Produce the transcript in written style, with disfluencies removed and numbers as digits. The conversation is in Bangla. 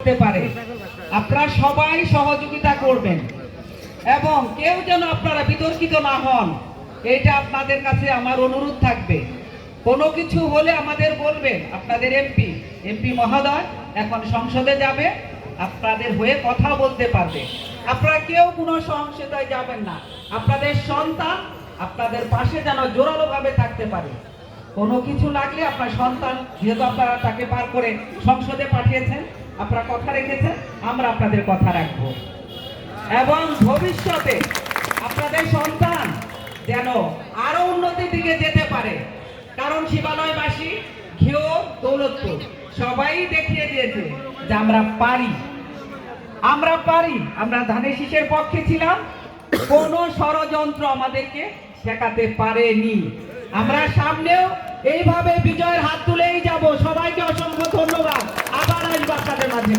করতে পারে। আপনারা সবাই সহযোগিতা করবেন এবং কেউ যেন আপনারা বিতর্কিত না হন, এটা আপনাদের কাছে আমার অনুরোধ থাকবে। কোনো কিছু হলে আমাদের বলবেন। আপনাদের এমপি মহোদয় এখন সংসদে যাবে, আপনাদের হয়ে কথা বলতে পারবে। আপনারা কেউ কোনো সহিংসতায় যাবেন না। আপনাদের সন্তান আপনাদের পাশে যেন জোরালোভাবে থাকতে পারে। কোনো কিছু লাগলে আপনার সন্তান, যেহেতু আপনারা তাকে পার করে সংসদে পাঠিয়েছেন, আপনারা কথা রেখেছেন, আমরা আপনাদের কথা রাখবো এবং ভবিষ্যতে আপনাদের সন্তান যেন আরো উন্নতির দিকে যেতে পারে। কারণ শিবালয়বাসী, ঘিওর, দৌলতপুর সবাই দেখিয়ে দিয়েছে যে আমরা পারি। আমরা ধানের শীষের পক্ষে ছিলাম, কোন ষড়যন্ত্র আমাদেরকে ঠেকাতে পারেনি। আমরা সামনেও এইভাবে বিজয়ের হাত তুলেই যাব। সবাইকে অসংখ্য ধন্যবাদ। আবার আসবো আপনাদের মাঝে।